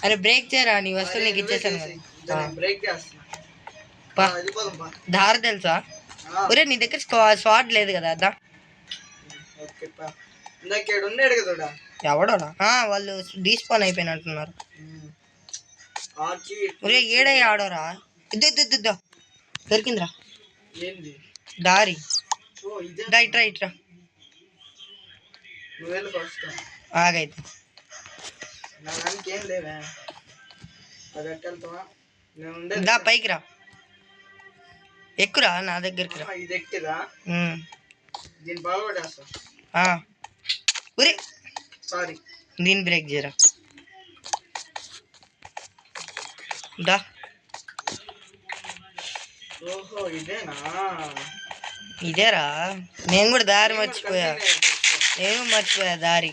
అరే బ్రేక్ చేయరా, నీ వస్తువులు నీకు ఇచ్చేసాను కదా. దారి తెలుసా? ఒరే నీ దగ్గర స్వాడ్ లేదు కదా అదా? ఎవడోడా? వాళ్ళు డీస్పాన్ అయిపోయినట్టున్నారు. ఒరే ఏడే ఆడోరా. ఇద్దో దొరికిందిరా దారి. ఇట్రా ఇట్రా ఆగైతే దా పైకి రా, ఎక్కురా నా దగ్గరికి రా. దీన్ని బ్రేక్ చేయరా. దా ఇదేరా, నేను కూడా దారి మర్చిపోయా. దారి.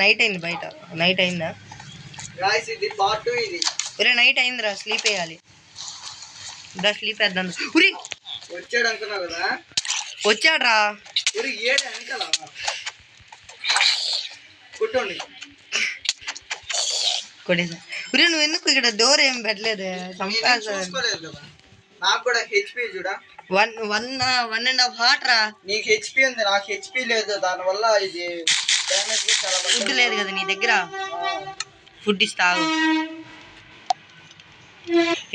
నైట్ అయింది, బయట నైట్ అయిందా? ఒరే నైట్ అయిందిరా, స్లీప్ వేయాలి. దా స్లీప్ వేద్దాం. వచ్చాడ్రా. కొట్టేసా. ఒరే నువ్వు ఎందుకు ఇక్కడ డోర్ ఏం పెట్టలేదు? నాకు కూడా హెచ్పి చూడా 1.5 హార్ట్ రా. నీకు హెచ్పి ఉంది, నాకు హెచ్పి లేదు. దానివల్ల ఇది ఫుడ్ లేదు కదా నీ దగ్గర. ఫుడ్ ఇస్తావు.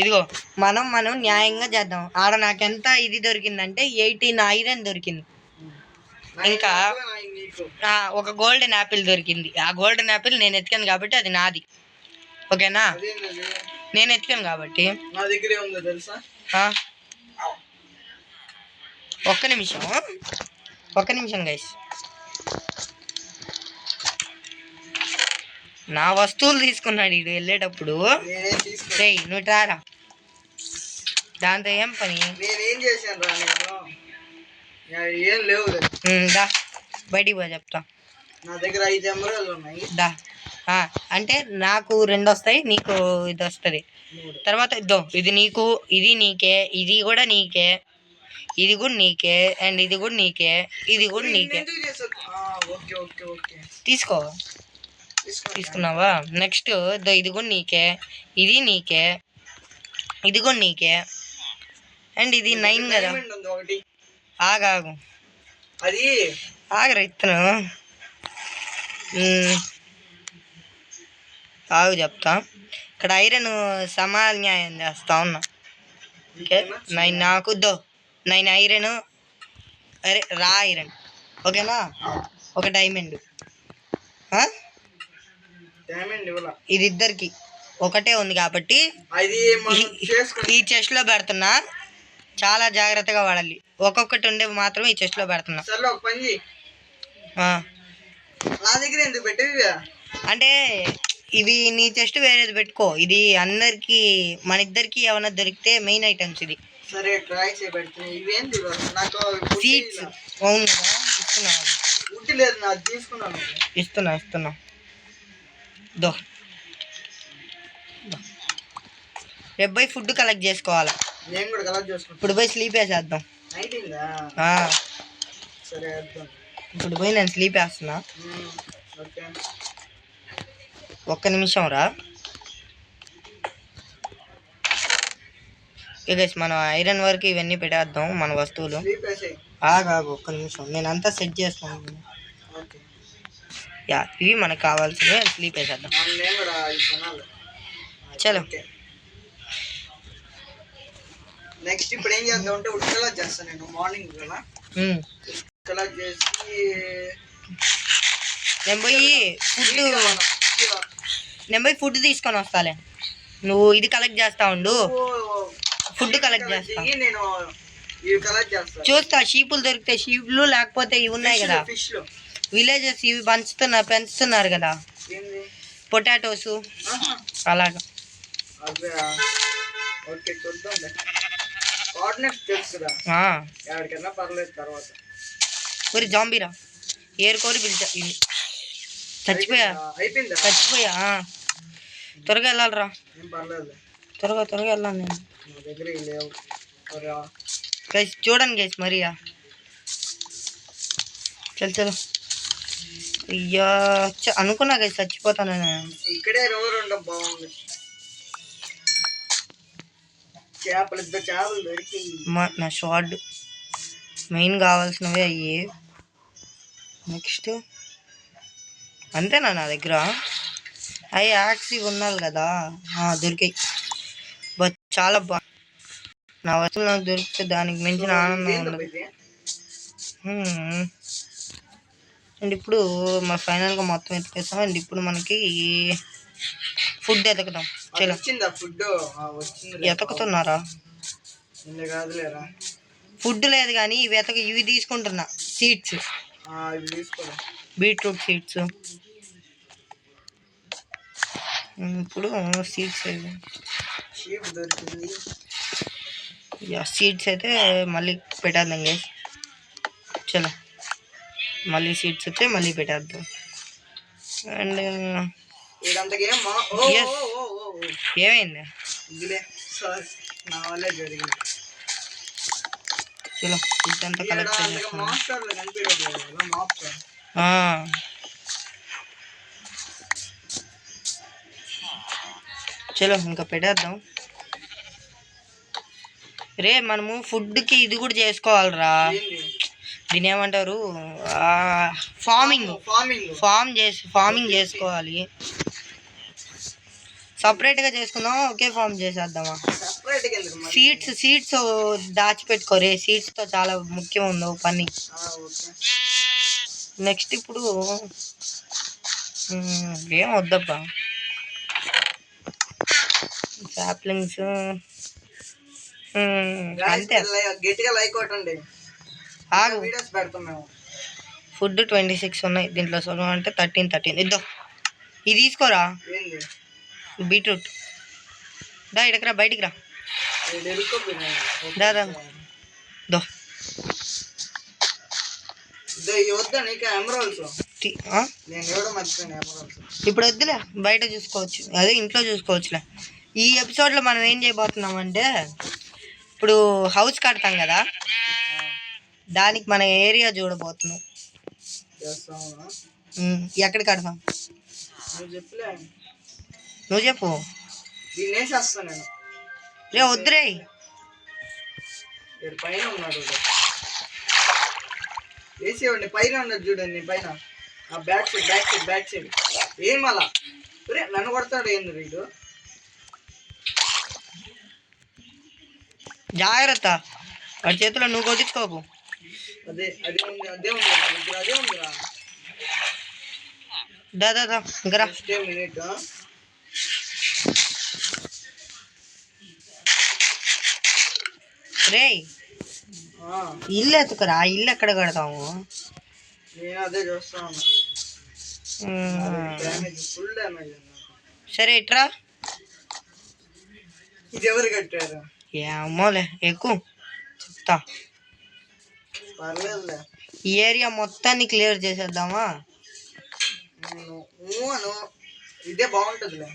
ఇదిగో మనం న్యాయంగా చేద్దాం. ఆడ నాకెంత ఇది దొరికిందంటే 18 ఐరన్ దొరికింది. ఇంకా ఒక గోల్డెన్ యాపిల్ దొరికింది. ఆ గోల్డెన్ యాపిల్ నేను ఎత్తుకాను కాబట్టి అది నాది. ఓకేనా? నేను ఎత్తుకాను కాబట్టి. నా దగ్గర ఏముందో తెలుసా? ఒక్క నిమిషం గైస్. నా వస్తువులు తీసుకున్నాడు ఇడు వెళ్ళేటప్పుడు. నువ్వు రారా, దాంతో ఏం పని? దా బయటికి పో చెప్తా. నా దగ్గర 5 ఎమరాల్డ్ ఉన్నాయి. దా అంటే నాకు 2 వస్తాయి, నీకు ఇది వస్తుంది. తర్వాత ఇది నీకు, ఇది నీకే, ఇది కూడా నీకే, ఇది కూడా నీకే, అండ్ ఇది కూడా నీకే, ఇది కూడా నీకే. తీసుకున్నావా? నెక్స్ట్ ఇది కూడా నీకే, ఇది నీకే, ఇది కూడా నీకే, అండ్ ఇది 9 కదా. ఆగాగు, అది ఆగరా ఇత్తను. ఆగు చెప్తా. ఇక్కడ ఐరన్ సమాన్యాయం చేస్తా ఉన్నా. ఓకే 9 నాకు 9 ఐరన్. అరే రా ఐరన్. ఓకేనా? ఒక డైమండ్. ఇది ఇద్దరికి ఒకటే ఉంది కాబట్టి ఈ చెస్ట్ లో పెడుతున్నా. చాలా జాగ్రత్తగా వాడాలి. ఒక్కొక్కటి ఉండే మాత్రం ఈ చెస్ట్ లో పెడుతున్నా. అంటే ఇవి నీ చెస్ట్ వేరేది పెట్టుకో. ఇది అందరికి, మన ఇద్దరికి ఏమన్నా దొరికితే మెయిన్ ఐటమ్స్ ఇది. సరే ట్రై సీడ్స్. అవును కదా, ఇస్తున్నా. రేపు పోయి ఫుడ్ కలెక్ట్ చేసుకోవాలా. ఇప్పుడు పోయి స్లీప్ వేసేద్దాం. ఇప్పుడు పోయి నేను స్లీప్ వేస్తున్నా. ఒక్క నిమిషం రా. గైస్ మనం ఐరన్ వరకు ఇవన్నీ పెట్టేద్దాం మన వస్తువులు. ఆగాగు ఒక్క నిమిషం, నేను అంతా సెట్ చేస్తాను. ఇవి మనకు కావాల్సినవి. స్లీప్ వేసేద్దాం. చలో నెక్స్ట్ ఇప్పుడు ఏం చేద్దాం అంటే ఉడకలా చేస్తాను నేను. మార్నింగ్ కదా ఉడకలా చేసి నేను పోయి ఫుడ్ తీసుకొని వస్తాలే. నువ్వు ఇది కలెక్ట్ చేస్తా ఉండు. ఫుడ్ కలెక్ట్ చేస్తా. చూస్తా షీపులు దొరికితే షీపులు, లేకపోతే ఇవి ఉన్నాయి కదా విలేజెస్, ఇవి పెంచుతున్నారు కదా పొటాటోస్ అలాగా. మరి జాంబీరా ఏరుకోరి పిలిచా. చచ్చిపోయా. త్వరగా వెళ్ళాలిరా. త్వరగా వెళ్ళాలి నేను. చూడండి గైస్ మరియా. చలో అయ్యా అనుకున్నా కదా చచ్చిపోతాను నేను. ఇక్కడే రోజు ఉండడం బాగుంది. చేపలు దొరికి నా షార్ట్ మెయిన్ కావాల్సినవి అయ్యి. నెక్స్ట్ అంతేనా నా దగ్గర అవి యాక్స్ ఇవి ఉండాలి కదా. దొరికాయి. బట్ చాలా నా వస్తువులు నాకు దొరికితే దానికి మించిన ఆనందం ఉండదు. అండ్ ఇప్పుడు మా ఫైనల్గా మొత్తం ఎత్తుకేస్తాం. అండ్ ఇప్పుడు మనకి ఫుడ్ ఎతకదాం. చలో ఎతకుతున్నారా? ఫుడ్ లేదు కానీ ఇవి తీసుకుంటున్నా. Seeds, beetroot seeds. ఇప్పుడు సీడ్స్ సీడ్స్ అయితే మళ్ళీ పెట్టేద్దాం గైస్. చలో మళ్ళీ సీడ్స్ అయితే మళ్ళీ పెట్టేద్దాం. అండ్ ఏమైంది? చలో ఫుడ్ అంతా కలెక్ట్ చేసుకున్నాం. చలో ఇంకా పెట్టేద్దాం. రే మనము ఫుడ్కి ఇది కూడా చేసుకోవాలిరా. దీని ఏమంటారు? ఫార్మింగ్ చేసుకోవాలి. సపరేట్గా చేసుకుందాం. ఒకే ఫామ్ చేసేద్దామా? సీడ్స్ దాచిపెట్టుకోరే. సీడ్స్తో చాలా ముఖ్యం ఉంది పని. నెక్స్ట్ ఇప్పుడు ఏం వద్దబ్బా. సాప్లింగ్స్ అంతే. గట్టిగా లైక్ కొట్టండి. ఫుడ్ 26 ఉన్నాయి దీంట్లో. సొలం అంటే 13 ఇద్దాం. ఇది తీసుకోరా బీట్రూట్. దా ఇక్కడికి రా, బయటికి రా. దా దో. ఇప్పుడు వద్దులే, బయట చూసుకోవచ్చు. అదే ఇంట్లో చూసుకోవచ్చులే. ఈ ఎపిసోడ్లో మనం ఏం చేయబోతున్నామంటే ఇప్పుడు హౌస్ కడతాం కదా, దానికి మన ఏరియా చూడబోతున్నాం. ఎక్కడ కడతాం నువ్వు చెప్పు. రే వద్దురే. వేసేవాడిని పైన ఉన్నది చూడండి. పైన బ్యాక్ సైడ్ ఏం అలా నన్ను కొడతాడు. ఏంది వీడు? జాగ్రత్త, వాడి చేతిలో నువ్వు కొట్టించుకోకు. అదే ఉంది. దాదా ఇంకా మినిట్. రే ఇల్లు ఎత్తుకురా. ఇల్లు ఎక్కడ కడతాము? నేను అదే చూస్తా ఉన్నా. Full damage. సరే ఇట్రా. ఇది ఎవరు కట్టారు? ఏమోలే, ఎక్కువ చెప్తా. పర్లేదులే. ఈ ఏరియా మొత్తాన్ని క్లియర్ చేసేద్దామా? ఇదే బాగుంటుందిలే.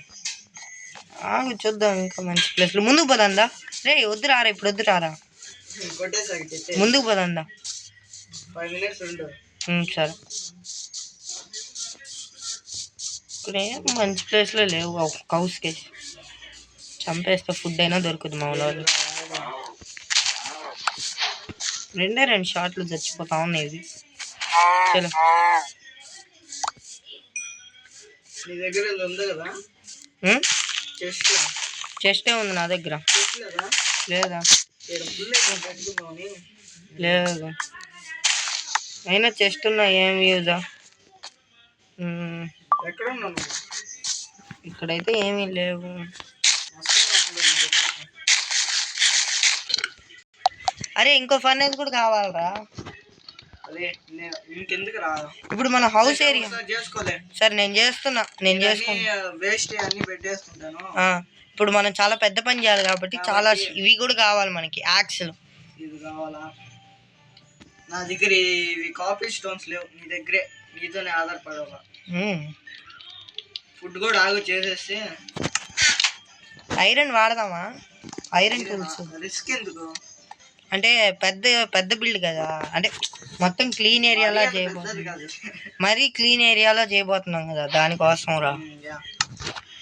చూద్దాం ఇంకా మంచి ప్లేస్లు. ముందుకు పోదా? రే వద్దు రారా, ఇప్పుడు వద్దు రారా, ముందుకు పోదా. 5 minutes ఉండు. సరే. ఇక్కడ ఏం మంచి ప్లేస్లో లేవు. హౌస్కి చంపేస్తే ఫుడ్ అయినా దొరుకుతుంది మా వాళ్ళు. 2 షాట్లు చచ్చిపోతా ఉన్నాయి. చలో నీ దగ్గర ఉంది కదా చెస్టే ఉంది నా దగ్గర. లేదా? లేదు. అయినా చెస్ట్ ఉన్నా ఏం యూజా? ఇక్కడైతే ఏమీ లేవు. అరే ఇంకో ఫర్నేస్ కూడా కావాలరా. ఇప్పుడు మన హౌస్ ఏరియా సరే నేను చేసుకున్నా. ఇప్పుడు మనం చాలా పెద్ద పని చేయాలి కాబట్టి చాలా ఇవి కూడా కావాలి మనకి. యాక్స్లు ఇది కావాలా? నా దగ్గర ఇవి కాఫీ స్టోన్స్ లేవు. నీ దగ్గరే, నీతోనే ఆధారపడాలా. ఫుడ్ కూడా ఆగు చేసేసి ఐరన్ వాడదామా? ఐరన్ టూల్స్ రిస్క్ ఎందుకు? అంటే పెద్ద పెద్ద బిల్డ్ కదా, అంటే మొత్తం క్లీన్ ఏరియాలో పెద్దది చేయబోతున్నాం. కాదు. మరీ క్లీన్ ఏరియాలో చేయబోతున్నాం కదా, దానికోసం రా. యా.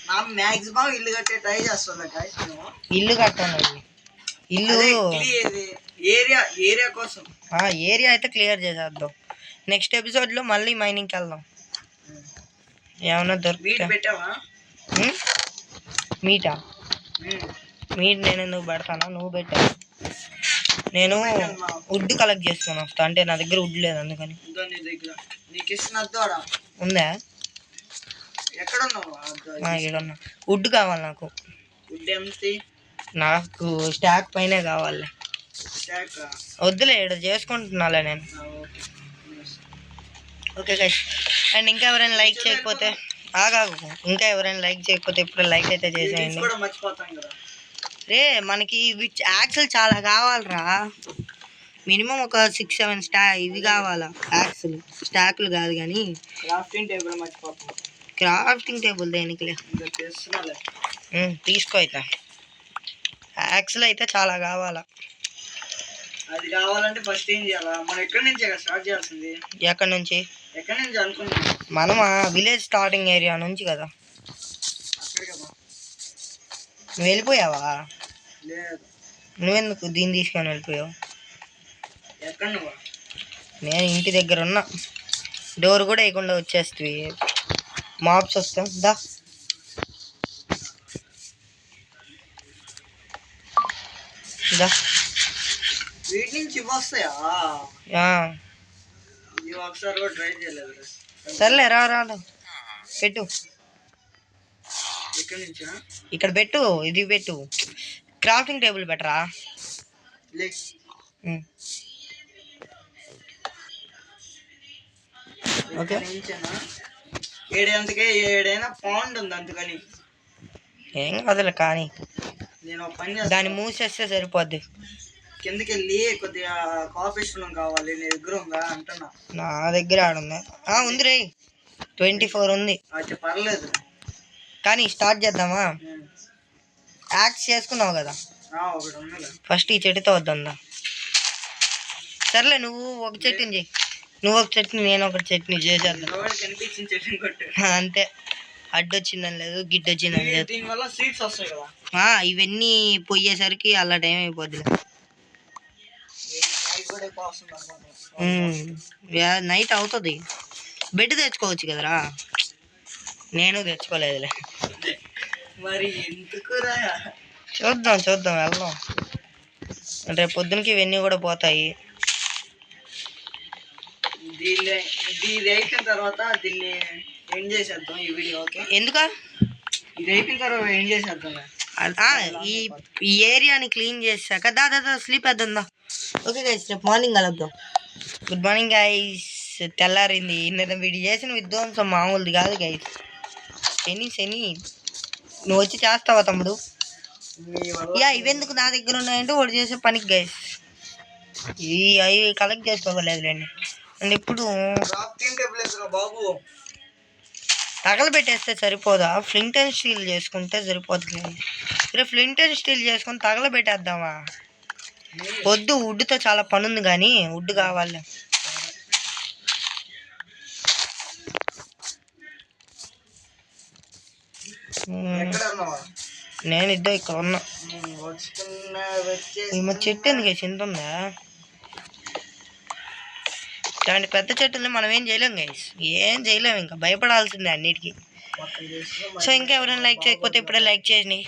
నా మ్యాక్సిమం ఇల్లు కట్టే ట్రై చేస్తున్నా guys నేను. ఇల్లు కట్టాను, ఇల్లు అదే ఏరియా ఏరియా కోసం. ఏరియా అయితే క్లియర్ చేసేద్దాం. నెక్స్ట్ ఎపిసోడ్లో మళ్ళీ మైనింగ్కి వెళ్దాం. ఏమన్నా వీటి దొరికితే. పెట్టావా? మీటా? మీట్ నేను ఎందుకు పెడతాను, నువ్వు పెట్టావు. నేను వుడ్ కలెక్ట్ చేసుకొని వస్తా, అంటే నా దగ్గర వుడ్ లేదు అందుకని. నీ దగ్గర నీకు ఇస్తున్నా ఉందా? ఎక్కడ ఉన్నావు? ఇక్కడ వుడ్ కావాలి నాకు. వుడ్ ఎంతి? నాకు స్టాక్ పైనే కావాలి. స్టాక్ వద్దులే, ఇక్కడ చేసుకుంటున్నాలే నేను. ఓకే గైస్, అండ్ ఇంకా ఎవరైనా లైక్ చేయకపోతే ఆగాగు, ఇంకా ఎవరైనా లైక్ చేయకపోతే ఇప్పుడు లైక్ అయితే చేసేయండి. కూడా మర్చిపోతాం కదా రే. మనకి యాక్సెల్ చాలా కావాలరా, మినిమం ఒక 6-7 ఇది కావాలా యాక్సెల్. స్టాకులు కాదు కానీ. క్రాఫ్టింగ్ టేబుల్ మర్చిపోతాం. క్రాఫ్టింగ్ టేబుల్ దేనికిలే, తీసుకో. అయితే యాక్సెల్ అయితే చాలా కావాలా. అది కావాలంటే ఫస్ట్ ఏం చేయాలా? మనం ఎక్కడి నుంచి స్టార్ట్ చేయాల్సింది? ఎక్కడి నుంచి అనుకున్నాం మనం? విలేజ్ స్టార్టింగ్ ఏరియా నుంచి కదా. అక్కడ కదా. నువ్వు వెళ్ళిపోయావా? లేదు. నువ్వెందుకు దీన్ని తీసుకొని వెళ్ళిపోయావు? ఎక్కడ నువ్వు? నేను ఇంటి దగ్గర ఉన్నా, డోర్ కూడా వేయకుండా వచ్చేస్తుంది. మాప్స్ వస్తాం దా. వీటి నుంచి వస్తాయా? ఇది ఒకసారి కూడా ట్రై చేయలేదు. సర్లే రా పెట్టు. ఇక్కడ నుంచా? ఇక్కడ పెట్టు, ఇది పెట్టు. క్రాఫ్టింగ్ టేబుల్ పెట్టరా. ఓకే. ఏడైనా పాండ్ ఉంది అందుకని. ఏం కాదులే కానీ, నేను పని దాన్ని మూసేస్తే సరిపోద్ది. కిందకి వెళ్ళి కొద్దిగా కాఫీ స్టూన్ కావాలి, నీ దగ్గర ఉందా అంటున్నా. నా దగ్గర ఆడుందా? ఉంది రే, 24 ఉంది. అయితే పర్లేదు కానీ స్టార్ట్ చేద్దామా? యాక్స్ చేసుకున్నావు కదా, ఒకటి ఉంది. ఫస్ట్ ఈ చెట్టుతో వద్దా. సర్లే, నువ్వు ఒక చెట్టుని చెయ్యి, నువ్వు ఒక చట్నీ, నేను ఒక చట్నీ చేసేద్దాం. కనిపించిన చట్నీ కొట్టు అంతే. అడ్డొచ్చిందని లేదు, గిడ్డొచ్చిందని లేదు. దీనివల్ల సీడ్స్ వస్తాయి కదా. ఇవన్నీ పోయేసరికి అలా టైం అయిపోద్ది. నైట్ అవుతుంది. బెడ్ తెచ్చుకోవచ్చు కదరా. నేను తెచ్చుకోలేదులే. మరి ఎందుకురా? చూద్దాం వెళ్దాం. రేపు పొద్దునకి ఇవన్నీ కూడా పోతాయి. ఇది అయిపోయిన తర్వాత దీన్ని ఏం చేసేద్దాం ఈ వీడియో. ఓకే, ఎందుకా? ఇది అయిపోయిన తర్వాత ఏం చేసేద్దాం? ఈ ఏరియాని క్లీన్ చేశాక దా స్లీప్ వేద్దాం. ఓకే గైస్, రేపు మార్నింగ్ కలుద్దాం. Good morning guys. తెల్లారింది. నేను వీడియో చేసిన విధ్వంసం మామూలుది కాదు గైస్. శని నువ్వు వచ్చి చేస్తావా తమ్ముడు? ఇవెందుకు నా దగ్గర ఉన్నాయంటే వాడు చేసే పనికి గైస్. అవి కలెక్ట్ చేసుకోగలేదులేండి. అండ్ ఇప్పుడు తగలబెట్టేస్తే సరిపోదా? ఫ్లింట్ అండ్ స్టీల్ చేసుకుంటే సరిపోతుంది. రేపు ఫ్లింట్ అండ్ స్టీల్ చేసుకొని తగలబెట్టేద్దామా? వద్దు, వుడ్తో చాలా పని ఉంది కానీ వుడ్ కావాలి. నేను ఇక్కడ ఉన్నా. మా చెట్టు ఎందుకు చింత ఉందా? ఇలాంటి పెద్ద చెట్టుని మనం ఏం చేయలేం గైస్, ఏం చేయలేము. ఇంకా భయపడాల్సిందే అన్నిటికీ. సో ఇంకా ఎవరైనా లైక్ చేయకపోతే ఇప్పుడే లైక్ చేయండి.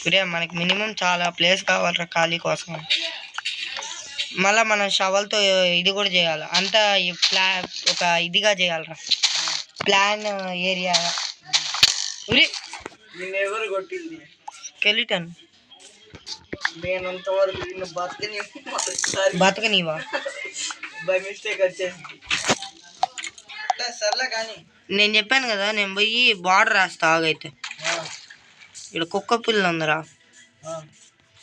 ఇదే మనకి మినిమం చాలా ప్లేస్ కావాలరా ఖాళీ కోసం. మళ్ళీ మనం షవల్తో ఇది కూడా చేయాలి. అంతా ఒక ఇదిగా చేయాలరా, ప్లాన్ ఏరియా. స్కెలిటన్ బతకనివా? బై మిస్టేక్ వచ్చేసి. సర్లే కానీ నేను చెప్పాను కదా, నేను పోయి బార్డర్ రాస్తా. ఆగైతే ఇక్కడ కుక్క పిల్ల ఉందిరా,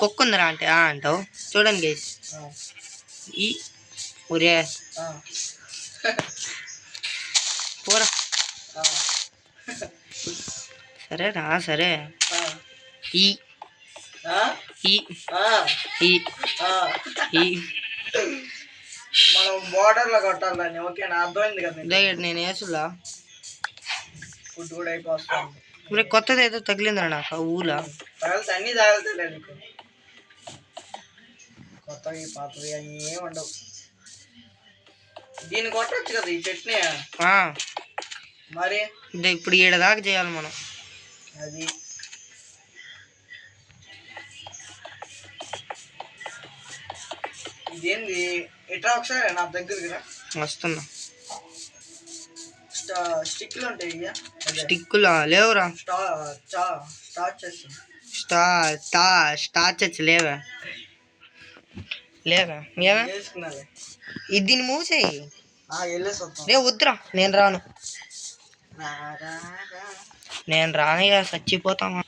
కుక్క ఉందిరా అంటే అంటావు. చూడండి గైస్, ఈ ఒరే పోరా. సరే రా సరే. ఆ, ఈ ఆ, ఈ ఆ, ఈ ఆ. ఈ మనం border లో కొట్టాలని ఓకేనా, అర్థమైంది కదా నీకు? నేను వేసులా. ఫుడ్ కూడా అయిపోతుంది. మరి కొత్తది ఏదో తగిలిందిరా నాకు ఆ ఊలా. తగలుతా, అన్నీ తగలుతాయిలే నీకు. కొత్తవి పాతవి అన్నీ ఏమి ఉండవు. దీన్ని కొట్టచ్చు కదా ఈ చట్నీ. మరి ఇప్పుడు ఈడ దాకా చేయాలి మనం. అది ఇదేంది ఇట్లా ఒకసారి నా దగ్గరికి రా. వస్తున్నా. స్టిక్లు ఉంటాయి ఇక. స్టిక్కులా లేవురా. స్టార్ట్ చేస్తాం. స్టార్చ్ లేవా లేవా ఏమే చేసుకున్నాలే. ఇది దీన్ని మూవ్ చేయి. వెళ్ళేసి వస్తాం. రే వద్దురా నేను రాను. నేను రానిగా చచ్చిపోతామా.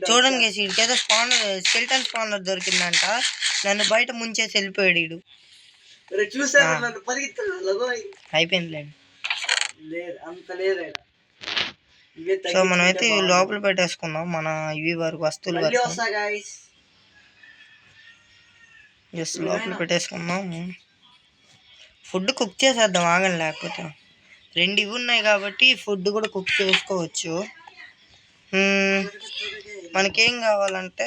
చూడండి గేసి ఇడికేదో స్కెల్టన్ స్పానర్ దొరికిందంట. నన్ను బయట ముంచేసి వెళ్ళిపోయాడు వీడు. అయిపోయిందిలేండి. సో మనమైతే లోపల పెట్టేసుకుందాం మన ఇవి వరకు వస్తువులు వరకు. జస్ట్ లోపల పెట్టేసుకుందాం. ఫుడ్ కుక్ చేసేద్దాం ఆగండి. లేకపోతే 2 ఇవి ఉన్నాయి కాబట్టి ఫుడ్ కూడా కుక్ చేసుకోవచ్చు. మనకేం కావాలంటే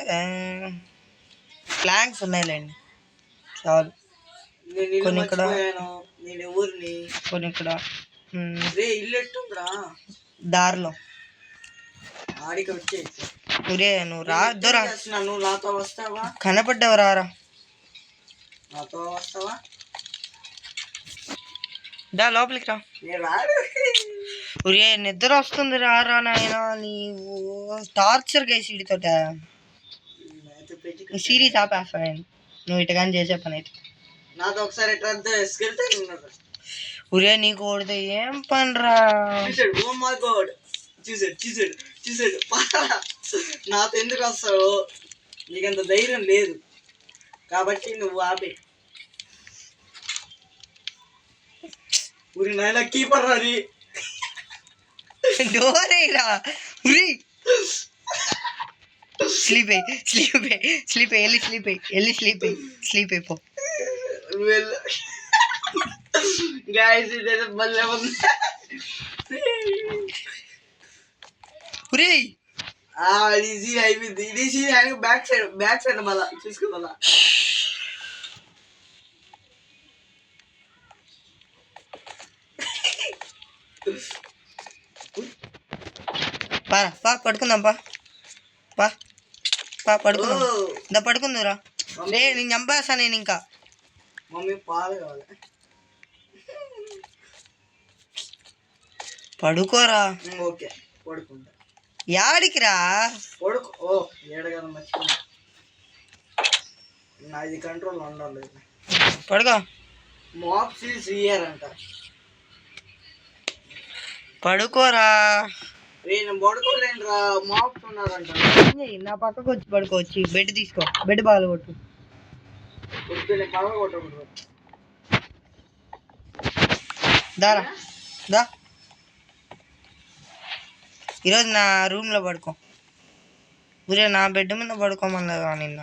ఫ్లాగ్స్ ఉన్నాయిలేండి చాలు. కొన్ని ఇక్కడ కొన్ని ఇక్కడ దారిలో. ఒరే నువ్వు రా దూరా కనపడ్డావు రారా. దా లోపలికి రా. ఒరే నిద్ర వస్తుంది రారా నాయన. నీవు టార్చర్ గేసి వీడితోట సిరీస్ ఆపేస్తా నేను నువ్వు ఇటుగాని చేసే పని అయితే. నాతో ఒకసారి ఒరే నీకు కొడితే ఏం పనిరా. చూసాడు నాతో ఎందుకు వస్తావు? నీకంత ధైర్యం లేదు కాబట్టి నువ్వు ఆపే. ఊరి నాయన కీపర్ అది. డోరేరా ఉరి. స్లీప్ అయిపో. గాయస్ ఇదైతే మళ్ళీ ఈజీ అయిపోయింది. ఇది బ్యాక్ సైడ్ మళ్ళా చూసుకో. మళ్ళా పడుకుందాం పడుకుందాం పడుకుందురా. రే నేను చంపేస్తా నేను ఇంకా. మమ్మీ పాలు కావాలి. పడుకోరా. ఓకే పడుకుంటా. యాడికి రా పడుకో. ఏడగల మర్చిపోయినా. నాది కంట్రోల్ ఉండాలి. పడుకో. మాప్స్ ఈజ్ హియర్ అంట. పడుకోరా. నేను పడుకోలేనురా మాప్స్ ఉన్నారంట. నా పక్కకు వచ్చి పడుకోవచ్చు. బెడ్ తీసుకో. బెడ్ బాగా కొట్టు. పొద్దున్నే బాగా కొట్టకూడదు. దా ఈరోజు నా రూమ్లో పడుకో. ఊరే నా బెడ్ మీద పడుకోమన్నదా నిన్న.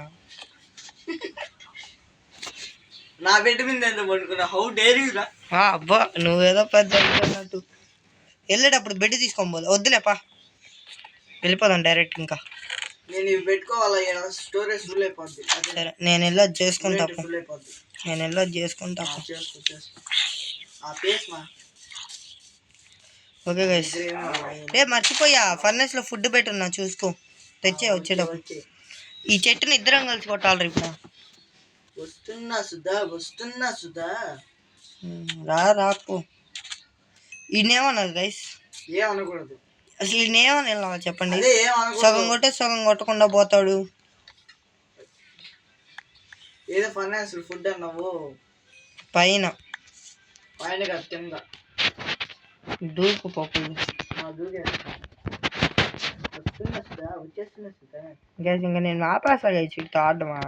నా బెడ్ మీద ఎంత పడుకున్నా? హౌ డేర్ యు రా. అబ్బా నువ్వేదో పెద్ద అన్నట్టు. వెళ్ళేటప్పుడు బెడ్ తీసుకోబోదు. వద్దులేపా వెళ్ళిపోదాం డైరెక్ట్. ఇంకా నేను ఇవి పెట్టుకోవాలా? స్టోరేజ్ ఫుల్ అయిపోద్ది. సరే నేను వెళ్ళొచ్చు చేసుకుంటా. Okay guys. మర్చిపోయా ఫర్నెస్ లో ఫుడ్ పెట్టున్నా చూసుకో. తెచ్చే వచ్చేటప్పుడు. ఈ చెట్టుని ఇద్దరం కలిసి కొట్టాలి ఇప్పుడు. వస్తున్నా సుధా రాకు. ఈయనేమన్నారు గైస్? ఏమనకూడదు అసలు ఈయనేమన్నా చెప్పండి. సగం కొట్టే సగం కొట్టకుండా పోతాడు. ఏదో ఫర్నెస్ ఫుడ్ అన్నావు. పైన కింద దూకు పప్పులు. గైస్ ఇంకా నేను ఆపేస్తా గైస్ ఇటు ఆడమా.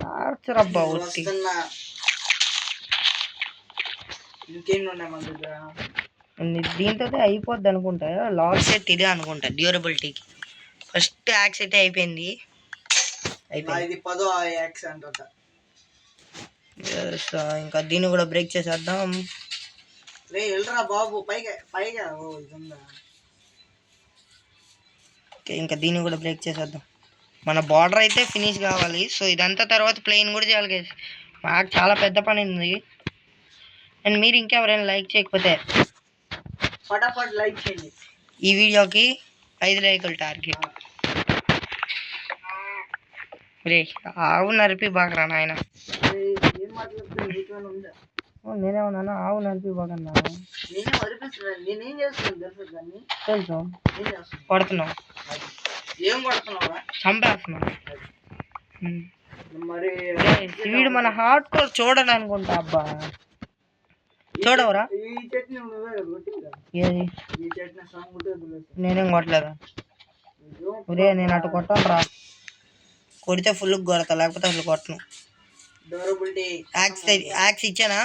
టార్చర్ అబ్బా ఒట్టి. ఇంకేం ఉన్నాయి మన దగ్గర? దీంతో అయిపోద్ది అనుకుంటా. లాస్ట్ సెట్ ఇదే అనుకుంటా డ్యూరబిలిటీకి. ఫస్ట్ యాక్స్ అయితే అయిపోయింది. ఇది 10వ యాక్స్ అంట. ఇంకా దీన్ని కూడా బ్రేక్ చేసేద్దాం. రే వెళ్ళరా బాబు పైగా ఓ ఇది ఉందా. ఇంకా దీన్ని కూడా బ్రేక్ చేసేద్దాం. మన బార్డర్ అయితే ఫినిష్ కావాలి. సో ఇదంతా తర్వాత ప్లెయిన్ కూడా చేయాలి గైస్. మాకు చాలా పెద్ద పని ఉంది. అండ్ మీరు ఇంకెవరైనా లైక్ చేయకపోతే ఫటాఫట్ లైక్ చేయండి. ఈ వీడియోకి 5 లైకులు టార్గెట్. రే ఆవు నరిపి బాగరా నాయన. ఏం మాట్లాడుతున్నా నీకేమైనా ఉందా? నేనేమన్నా ఆవు నరిపి బాగన్నా. నేనే మరిపిస్తున్నాను. నేనేం చేస్తున్నాను తెలుసు దాన్ని. తెలుసు ఏం చేస్తున్నావు? కొడుతున్నావు. ఏం కొడుతున్నావురా? చంపేస్తున్నావు. మరి వీడు మన హార్డ్ కోర్ చూడని అనుకుంటా. అబ్బా చూడవరా? ఈ చట్నీ నువ్వే కొట్టిందా? ఏది ఈ చట్నీ సాంగ్ నేనేం కొట్టలేదా? ఒరే నేను అటు కొట్టాను రా. కొడితే ఫుల్ కొడతా, లేకపోతే అసలు కొట్టను. డ్యూరబిలిటీ యాక్స్ ఇచ్చానా?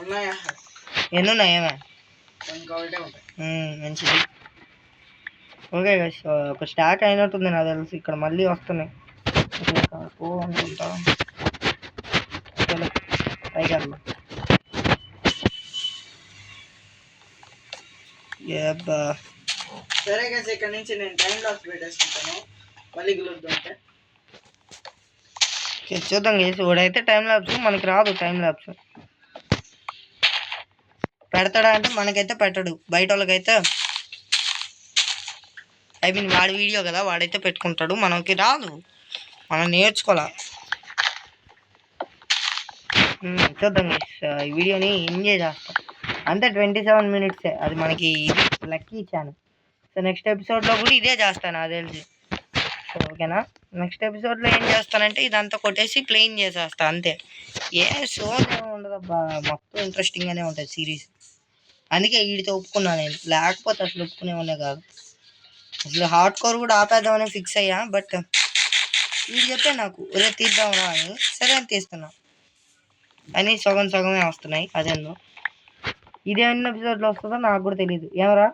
ఉన్నాయా? ఎన్ని ఉన్నాయి? ఏమే కాబట్టి ఉంటాయి. మంచిది. ఓకే గైస్, ఒక స్టాక్ అయినట్టుంది నాకు తెలుసు. ఇక్కడ మళ్ళీ వస్తున్నాయి. అనుకుంటా పైగా సరే గైస్, ఇక్కడ నుంచి నేను టైం లాస్ పెట్టేసుకుంటాను. మళ్ళీ గెలుద్దాం. చూద్దాం గైస్. వాడైతే టైం ల్యాబ్స్, మనకి రాదు టైం ల్యాబ్స్. పెడతాడా అంటే మనకైతే పెట్టడు. బయట వాళ్ళకైతే వాడి వీడియో కదా, వాడైతే పెట్టుకుంటాడు. మనకి రాదు, మనం నేర్చుకోవాలా. చూద్దాం గైస్, ఈ వీడియోని ఎంజాయ్ చేస్తాం. అంతే 27 మినిట్సే. అది మనకి లక్కీ ఇచ్చాను. సో నెక్స్ట్ ఎపిసోడ్లో కూడా ఇదే చేస్తాను నాకు తెలిసి. సో ఓకేనా? నెక్స్ట్ ఎపిసోడ్లో ఏం చేస్తానంటే ఇదంతా కొట్టేసి ప్లెయిన్ చేసేస్తా అంతే. ఏ షోస్ ఏమి ఉండదబ్బా, మొత్తం ఇంట్రెస్టింగ్గానే ఉంటుంది సిరీస్. అందుకే వీడితో ఒప్పుకున్నా నేను, లేకపోతే అసలు ఒప్పుకునేవాళ్ళే కాదు. అసలు హార్డ్ కోర్ కూడా ఆపేద్దామని ఫిక్స్ అయ్యా. బట్ వీడు చెప్పే నాకు ఒరే తీద్దాంరా అని. సరే అని తీస్తున్నా. అని సగమే వస్తున్నాయి. అదేందో ఇదే ఎన్ని ఎపిసోడ్లో వస్తుందో నాకు కూడా తెలియదు. ఏమరా?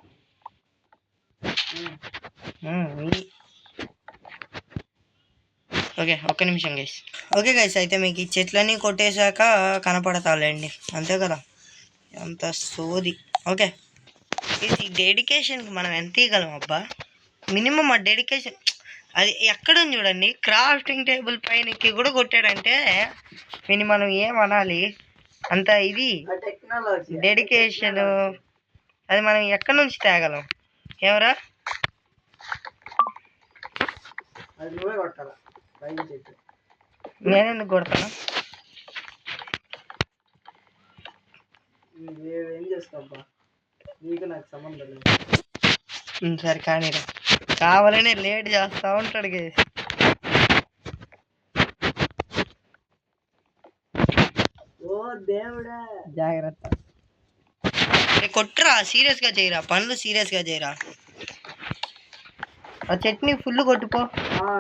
ఓకే, ఒక్క నిమిషం గైస్. ఓకే గైస్, అయితే మీకు ఈ చెట్లన్నీ కొట్టేశాక కనపడతాలేండి, అంతే కదా? అంత సోది. ఓకే, ఈ డెడికేషన్కి మనం ఎంత ఇవ్వగలం అబ్బా? మినిమం ఆ డెడికేషన్ అది ఎక్కడుంది చూడండి. క్రాఫ్టింగ్ టేబుల్ పైనకి కూడా కొట్టాడంటే మనం ఏమనాలి? అంత ఇది డెడికేషన్. అది మనం ఎక్కడి నుంచి తేగలం? ఎవరా? నేనెందుకు కొడతాను? ఏం చేస్తాబ్బా, నీకు నాకు సంబంధం లేదు. సరే కానీ కావాలనే లేట్ చేస్తా ఉంటాడు గేస్. ఓ దేవుడా, జాగ్రత్త. కొట్టురా, సీరియస్గా చేయరా, పనులు సీరియస్గా చేయరా. ఆ చట్నీ ఫుల్ కొట్టుకో.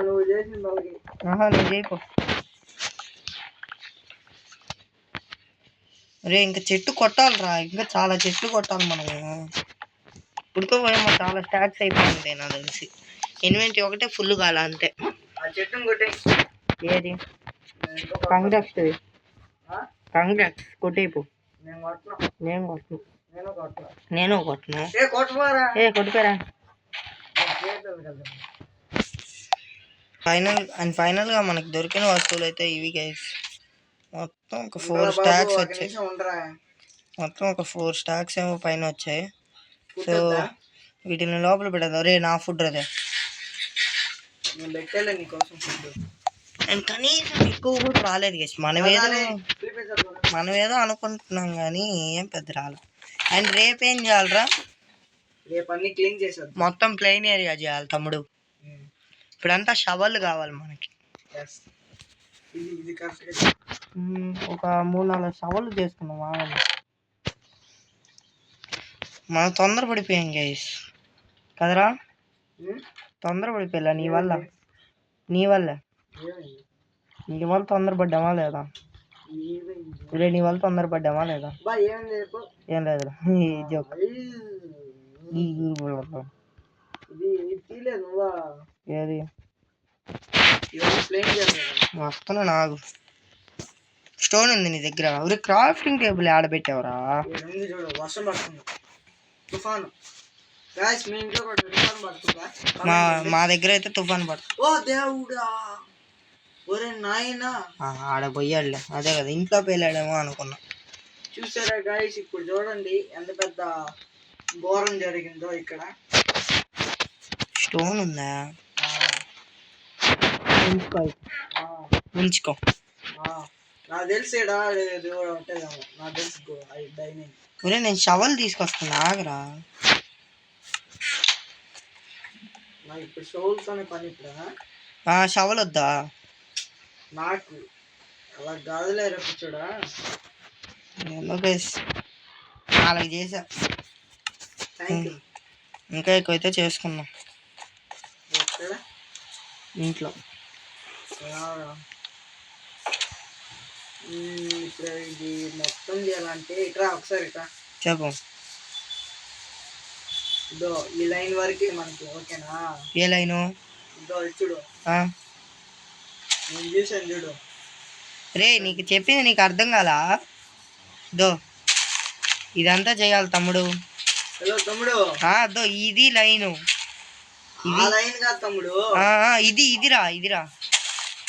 నువ్వు చేసిన వాళ్ళకి నువ్వు చేయిపో. రే ఇంకా చెట్టు కొట్టాలిరా, ఇంకా చాలా చెట్లు కొట్టాలి మనము. ఉడుకోపోయేమో చాలా స్టాక్స్ అయిపోయింది నాకు తెలిసి. ఇన్వెంటరీ ఒకటే ఫుల్ కాల అంతే. ఏది కంగ్రాక్స్ కొట్టేపు. నేను కొట్టను. కొట్టిపోయారా? ఫైనల్గా మనకి దొరికిన వస్తువులు అయితే ఇవి గైస్. మొత్తం ఒక 4 స్టాక్స్ వచ్చాయి. మొత్తం ఒక 4 స్టాక్స్ ఏమో పైన వచ్చాయి. సో వీటిని లోపల పెడదాం. రే నా ఫుడ్ అదే అండ్ కనీసం ఎక్కువ కూడా రాలేదు గైస్. మనం ఏదో అనుకుంటున్నాం కానీ ఏం పెద్ద రాలేదు. అండ్ రేపేం చేయాలరా? రేపు అన్ని క్లీన్ చేసేది, మొత్తం ప్లెయిన్ ఏరియా చేయాలి తమ్ముడు. ఇప్పుడంతా షవల్ కావాలి మనకి. ఒక 3-4 షవల్ చేసుకున్నాం. మనం తొందరపడిపోయాం గైస్ కదరా. తొందరపడిపోయా నీ వల్ల తొందరపడ్డామా లేదా? ఏమైంది రే నీ వల్ల తొందరపడ్డామా లేదా? బా ఏమైంది చెప్పు ఏం లేదు ఈ జోక్ ఇది తీలేదు నువ్వా ఏది ప్లేన్ చేయలేదు వస్తున్నా నాకు స్టోన్ ఉంది నీ దగ్గర. ఊరి క్రాఫ్టింగ్ టేబుల్ ఆడబెట్టావురా? ఉంది చూడు వర్షం పడుతుంది తుఫాను గాయస్ మీ ఇంట్లో కూడా తుఫాను పడుతుందా మా దగ్గర అయితే తుఫాన్ పడుతుంది. ఓ దేవుడా ఒరే నాయనా ఆడ పోయాడులే. అదే కదా ఇంట్లో పేలాడేమో అనుకున్నా. చూసారా గాయస్ ఇప్పుడు చూడండి ఎంత పెద్ద ఘోరం జరిగిందో ఇక్కడ. స్టోన్ ఉందా? ఉంచుకో. నాకు తెలిసి ఉంటుందేమో నాకు తెలుసు డైనింగ్. ఒరే నేను షవల్ తీసుకొస్తున్నా ఆగరా. నాకు ఇప్పుడు షోల్స్ అనే పని ఇప్పుడు షవల్ వద్దా నాకు అలా గాజులే రప్పించుడా. నాలుగు చేసా. Thank you. ఇంకా ఎక్కువైతే చేసుకున్నాం ఎక్కడ ఇంట్లో. ఇప్పుడు ఇది మొత్తం చేయాలంటే ఇక్కడ ఒకసారి ఇక్కడ చెప్పు. ఇదో ఈ లైన్ వరకు మనకి ఓకేనా? ఏ లైను? ఇదో చూడు నేను చూసాను చూడు. రే నీకు చెప్పింది నీకు అర్థం కాలా? దో ఇదంతా చేయాలి తమ్ముడు. హలో తమ్ముడు. దో ఇది లైను. ఇది లైన్ కాదు తమ్ముడు. ఇదిరా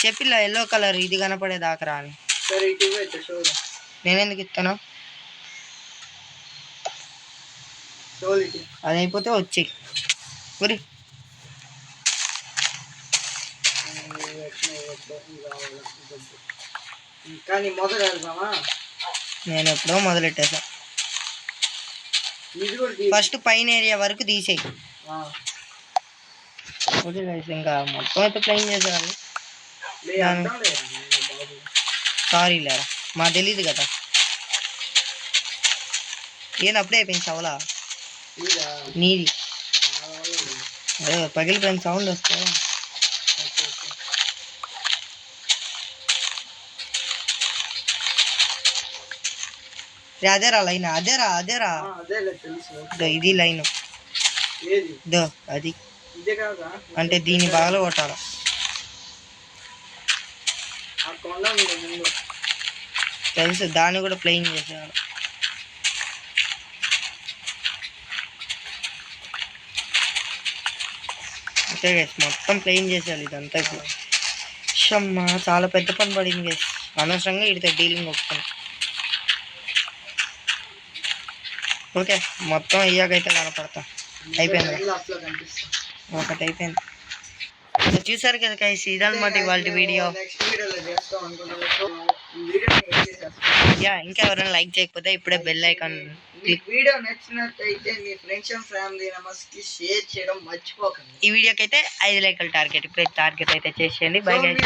చెప్పిలా ఎల్లో కలర్ ఇది కనపడే దాకరా అని. సరే ఇటు చూడు. నేనెందుకు ఇస్తాను? అది అయిపోతే వచ్చి ఊరి కానీ మొదలు వెళ్దామా? నేను ఎప్పుడో మొదలెట్టేసా. ఫస్ట్ పైన ఏరియా వరకు తీసేయి. ఓకే గైస్ ఇంకా మొత్తం అయితే ప్లెయిన్ చేసేయాలి. సారీ లేరా మా తెలీదు కదా. ఏంది అప్పుడే అయిపోయింది చవలా నీది? అదే పగిలిపోయిన సౌండ్ వస్తా. అదేరా లైన్ అదేరా ఇది లైన్ దో అది అంటే దీన్ని బాగా కొట్టాల. తెలుసు దాన్ని కూడా ప్లేయింగ్ చేసేవాళ్ళు. ఓకే గైస్ మొత్తం ప్లేయింగ్ చేసేయాలి ఇదంతా. షమ్మా చాలా పెద్ద పని పడింది గైస్. అనవసరంగా ఇడితే డీలింగ్ ఒప్పుకుని. ఓకే మొత్తం అయ్యాకైతే కనపడతా. అయిపోయింది ఒకటి అయిపోయింది. చూసారు కదా గైస్ ఇదన్నమాట ఇవాళ వీడియో. ఇంకా ఎవరైనా లైక్ చేయకపోతే ఇప్పుడే బెల్ ఐకాన్. వీడియో నచ్చినట్టయితే మీ ఫ్రెండ్స్ అండ్ ఫ్యామిలీ మెంబర్స్ కి షేర్ చేయడం మర్చిపోకండి. ఈ వీడియోకి అయితే 5 లైకులు టార్గెట్. ఇప్పుడే టార్గెట్ అయితే చేసేయండి. Bye guys.